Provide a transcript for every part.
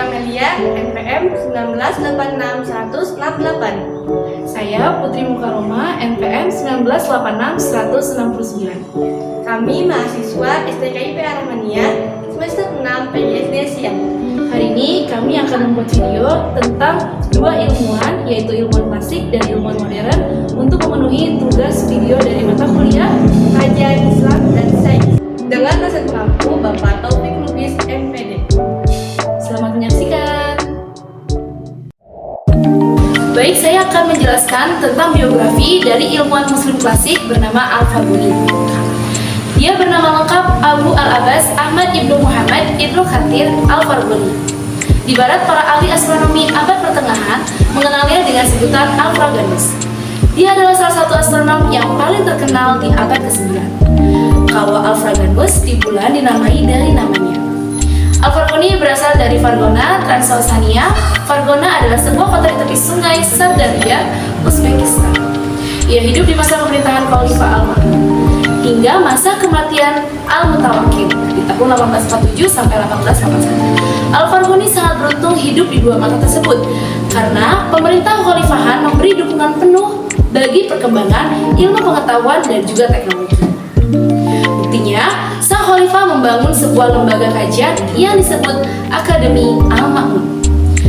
Amelia, NPM 1986168. Saya Putri Mukaroma, NPM 1986169. Kami mahasiswa STKIP Aremania semester 6 PGSD Siang. Hari ini kami akan membuat video tentang dua ilmuwan, yaitu ilmuwan klasik dan ilmuwan modern, untuk memenuhi tugas video dari mata kuliah Kajian Islam dan Sains dengan dosen pengampu Bapak Taufik Lubis, MPD. Selamat menyaksikan. Baik, saya akan menjelaskan tentang biografi dari ilmuwan muslim klasik bernama Al-Farbuni. Dia bernama lengkap Abu Al-Abbas Ahmad Ibnu Muhammad Ibnu Katsir Al-Farbuni. Di barat, para ahli astronomi abad pertengahan mengenalnya dengan sebutan Alfraganus. Dia adalah salah satu astronom yang paling terkenal di abad ke-9. Kalau Alfraganus di bulan dinamai dari namanya. Al-Farbuni berasal dari Fargona, Transylvania. Fargona adalah sebuah kota di tepi sungai Sardaria, Uzbekistan. Ia hidup di masa pemerintahan Khalifah Al-Ma'mun hingga masa kematian Al-Mutawakkil di tahun 1847 sampai 1881. Al-Farbuni sangat beruntung hidup di dua masa tersebut karena pemerintah Khalifahan memberi dukungan penuh bagi perkembangan ilmu pengetahuan dan juga teknologi. Buktinya, sang khalifah membangun sebuah lembaga kajian yang disebut Akademi Al-Ma'mun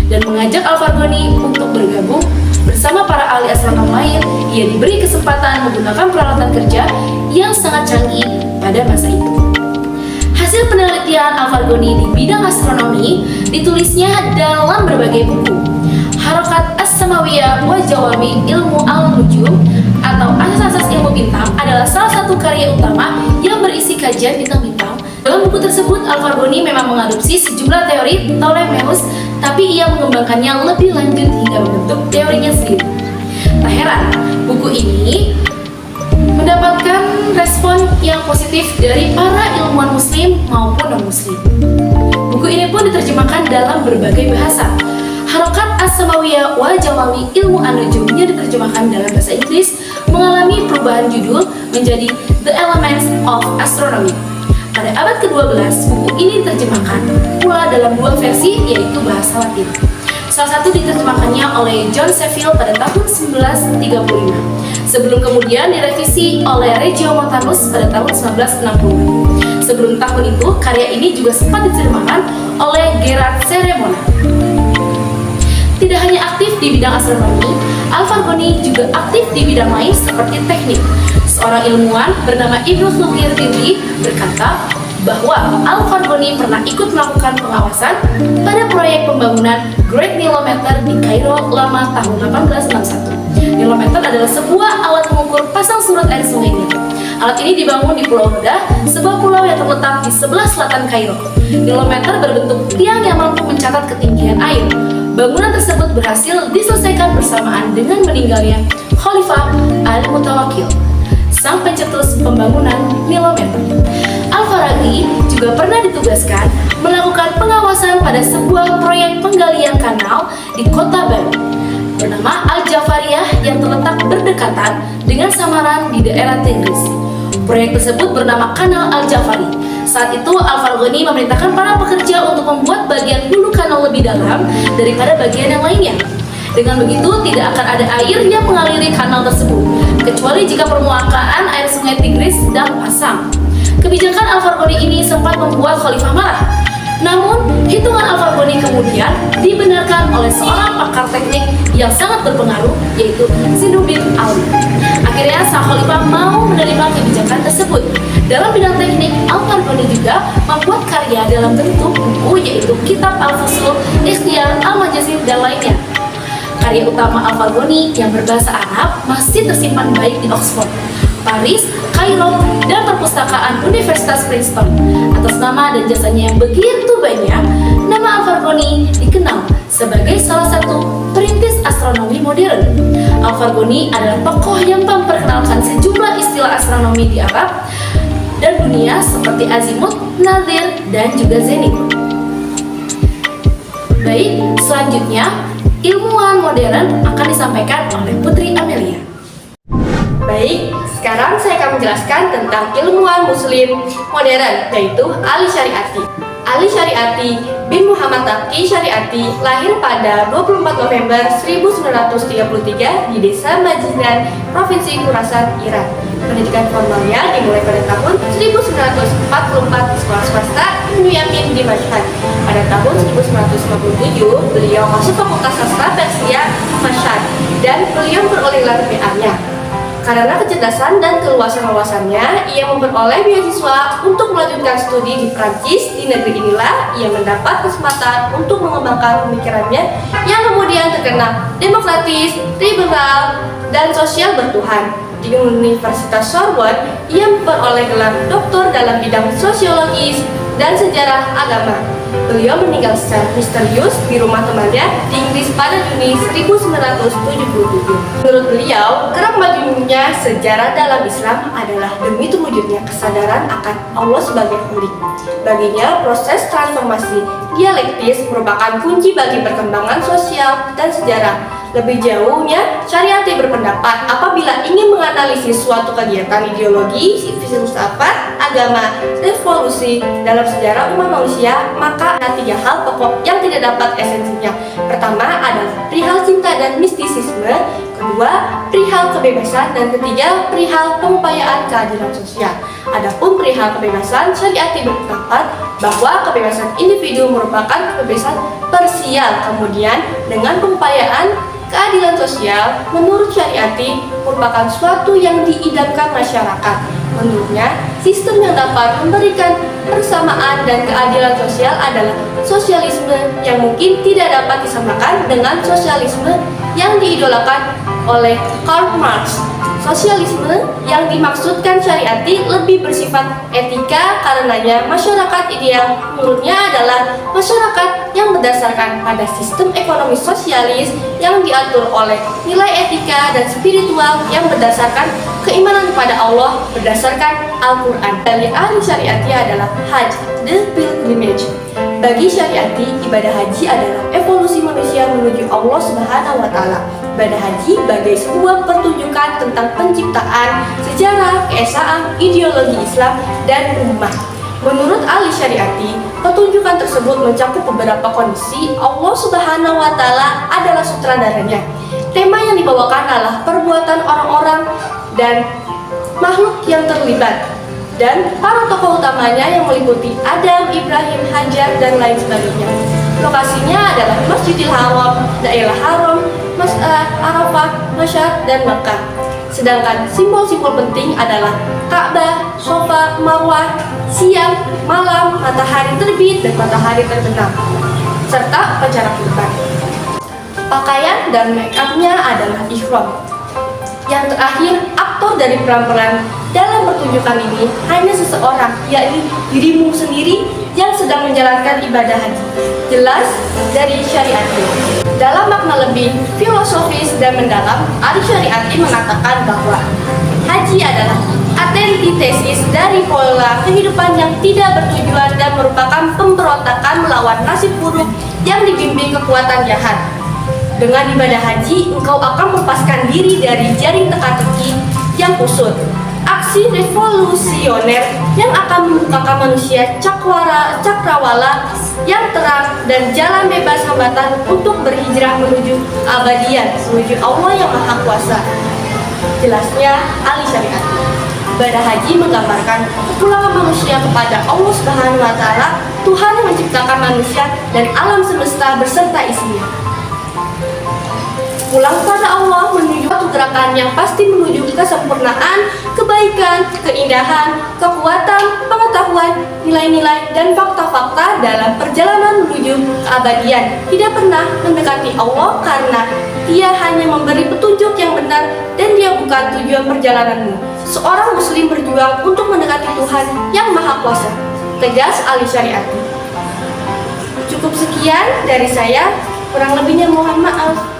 dan mengajak Al-Farbuni untuk bergabung bersama para ahli astronom lain. Ia diberi kesempatan menggunakan peralatan kerja yang sangat canggih pada masa itu. Hasil penelitian Al-Farbuni di bidang astronomi ditulisnya dalam berbagai buku. Harokat As-Samawiyah wa Jawami Ilmu Al-Nujum atau Asas-Asas Ilmu Bintang adalah salah satu karya utama yang berisi kajian bintang-bintang. Dalam buku tersebut, Al-Farbuni memang mengadopsi sejumlah teori Ptolemeus, tapi ia mengembangkannya lebih lanjut hingga membentuk teorinya sendiri. Tak heran, buku ini mendapatkan respon yang positif dari para ilmuwan muslim maupun non-muslim. Buku ini pun diterjemahkan dalam berbagai bahasa. Harokat As-Samawiyah wa Jawami Ilmu An-Nujum yang diterjemahkan dalam bahasa Inggris mengalami perubahan judul menjadi The Elements of Astronomy. Pada abad ke-12, buku ini diterjemahkan pula dalam dua versi, yaitu bahasa Latin. Salah satu diterjemahkannya oleh John Sheffield pada tahun 1935, sebelum kemudian direvisi oleh Reggio Montanus pada tahun 1960. Sebelum tahun itu, karya ini juga sempat diterjemahkan oleh Gerard Ceremona. Tidak hanya aktif di bidang astronomi, Al-Farbuni juga aktif di bidang lain seperti teknik. Seorang ilmuwan bernama Ibnu Thukir-Tindi berkata bahwa Al-Farbuni pernah ikut melakukan pengawasan pada proyek pembangunan Great Nilometer di Kairo Lama tahun 1861. Nilometer adalah sebuah alat mengukur pasang surut air sungai Nil. Alat ini dibangun di Pulau Roda, sebuah pulau yang terletak di sebelah selatan Kairo. Nilometer berbentuk tiang yang mampu mencatat ketinggian air. Bangunan tersebut berhasil diselesaikan bersamaan dengan meninggalnya Khalifah Al-Mutawakkil, sang pencetus pembangunan Nilometer. Al-Farabi juga pernah ditugaskan melakukan pengawasan pada sebuah proyek penggalian kanal di kota baru bernama Al-Jafariyah yang terletak berdekatan dengan Samaran di daerah Tigris. Proyek tersebut bernama Kanal Al-Jafari. Saat itu Al-Farbuni memerintahkan para pekerja untuk membuat bagian hulu kanal lebih dalam daripada bagian yang lainnya. Dengan begitu, tidak akan ada air yang mengaliri kanal tersebut, kecuali jika permukaan air sungai Tigris sedang pasang. Kebijakan Al-Farbuni ini sempat membuat Khalifah marah. Namun, hitungan Al-Farbuni kemudian dibenarkan oleh seorang pakar teknik yang sangat berpengaruh, yaitu Zinuddin Ali. Akhirnya, sang Khalifah mau menerima kebijakan tersebut. Dalam bidang teknik, Al-Farbuni juga membuat karya dalam bentuk buku, yaitu Kitab Al-Fusul, Ikhtiyar, Al-Majazib, dan lainnya. Karya utama Al-Farbuni yang berbahasa Arab masih tersimpan baik di Oxford, Paris, Kairo, dan perpustakaan Universitas Princeton. Atas nama dan jasanya yang begitu banyak, nama Al-Farbuni dikenal sebagai salah satu perintis astronomi modern. Al-Farbuni adalah tokoh yang memperkenalkan sejumlah istilah astronomi di Arab dan dunia seperti azimut, nadir, dan juga zenit. Baik, selanjutnya ilmuwan modern akan disampaikan oleh Putri Amelia. Baik, sekarang saya akan menjelaskan tentang ilmuwan muslim modern, yaitu Ali Syariati. Ali Syariati bin Muhammad Taqi Syariati lahir pada 24 November 1933 di Desa Majindan, Provinsi Khurasan, Iran. Pendidikan formalnya dimulai pada tahun 1944 di sekolah swasta Ibnu Yamin di Mashhad. Pada tahun 1957 beliau masuk Fakultas Sastra Persia Mashhad dan beliau beroleh gelar PA-nya. Karena kecerdasan dan keluasan wawasannya, ia memperoleh beasiswa untuk melanjutkan studi di Prancis. Di negeri inilah ia mendapat kesempatan untuk mengembangkan pemikirannya yang kemudian terkenal demokratis, liberal, dan sosial bertuhan. Di Universitas Sorbonne, ia memperoleh gelar doktor dalam bidang sosiologis dan sejarah agama. Beliau meninggal secara misterius di rumah temannya di Inggris pada Juni 1977. Menurut beliau, gerak majunya sejarah dalam Islam adalah demi terwujudnya kesadaran akan Allah sebagai Khalik. Baginya, proses transformasi dialektis merupakan kunci bagi perkembangan sosial dan sejarah. Lebih jauhnya, Syariati berpendapat apabila ingin menganalisis suatu kegiatan ideologi, filsafat, agama, revolusi dalam sejarah umat manusia, maka ada 3 hal pokok yang tidak dapat esensinya. Pertama adalah perihal cinta dan mistisisme, kedua perihal kebebasan, dan ketiga perihal pengupayaan keadilan sosial. Adapun perihal kebebasan, Syariati berpendapat bahwa kebebasan individu merupakan kebebasan parsial. Kemudian dengan pengupayaan keadilan sosial, menurut Syariati, merupakan suatu yang diidamkan masyarakat. Menurutnya, sistem yang dapat memberikan persamaan dan keadilan sosial adalah sosialisme yang mungkin tidak dapat disamakan dengan sosialisme yang diidolakan oleh Karl Marx. Sosialisme yang dimaksudkan Syariati lebih bersifat etika, karenanya masyarakat ideal menurutnya adalah masyarakat yang berdasarkan pada sistem ekonomi sosialis yang diatur oleh nilai etika dan spiritual yang berdasarkan keimanan kepada Allah berdasarkan Al-Quran. Dalil ahli Syariati adalah Hajj, the pilgrimage. Bagi Syariati, ibadah haji adalah evolusi manusia menuju Allah Subhanahu wa Ta'ala. Ibadah haji sebagai sebuah pertunjukan tentang penciptaan, sejarah, keesaan, ideologi Islam, dan ummah. Menurut ahli Syariati, pertunjukan tersebut mencakup beberapa kondisi. Allah Subhanahu wa Ta'ala adalah sutradaranya. Tema yang dibawakan adalah perbuatan orang-orang dan makhluk yang terlibat, dan para tokoh utamanya yang meliputi Adam, Ibrahim, Hajar, dan lain sebagainya. Lokasinya adalah Masjidil Haram, Daerah Haram, Arafah, Mashhad, dan Mekah. Sedangkan simbol-simbol penting adalah Ka'bah, Safa, Marwah, siang, malam, matahari terbit dan matahari terbenam, serta upacara kurban. Pakaian dan make-upnya adalah ihram. Yang terakhir, aktor dari peran-peran dalam pertunjukan ini hanya seseorang, yakni dirimu sendiri yang sedang menjalankan ibadah haji. Jelas dari Syariati. Dalam makna lebih filosofis dan mendalam, ahli Syariati mengatakan bahwa haji adalah antitesis dari pola kehidupan yang tidak bertujuan dan merupakan pemberontakan melawan nasib buruk yang dibimbing kekuatan jahat. Dengan ibadah haji, engkau akan melepaskan diri dari jaring teka-teki yang kusut. Aksi revolusioner yang akan membukakan manusia cakrawala yang terang dan jalan bebas hambatan untuk berhijrah menuju abadian, menuju Allah yang Maha Kuasa. Jelasnya ahli Syariati. Ibadah haji menggambarkan kepulangan manusia kepada Allah Subhanahu wa Ta'ala, Tuhan yang menciptakan manusia dan alam semesta beserta isinya. Pulang pada Allah menuju suatu gerakan yang pasti menuju kesempurnaan, kebaikan, keindahan, kekuatan, pengetahuan, nilai-nilai, dan fakta-fakta dalam perjalanan menuju keabadian. Tidak pernah mendekati Allah karena Dia hanya memberi petunjuk yang benar dan Dia bukan tujuan perjalananmu. Seorang muslim berjuang untuk mendekati Tuhan yang Maha Kuasa. Tegas ahli Syariati. Cukup sekian dari saya, kurang lebihnya mohon maaf.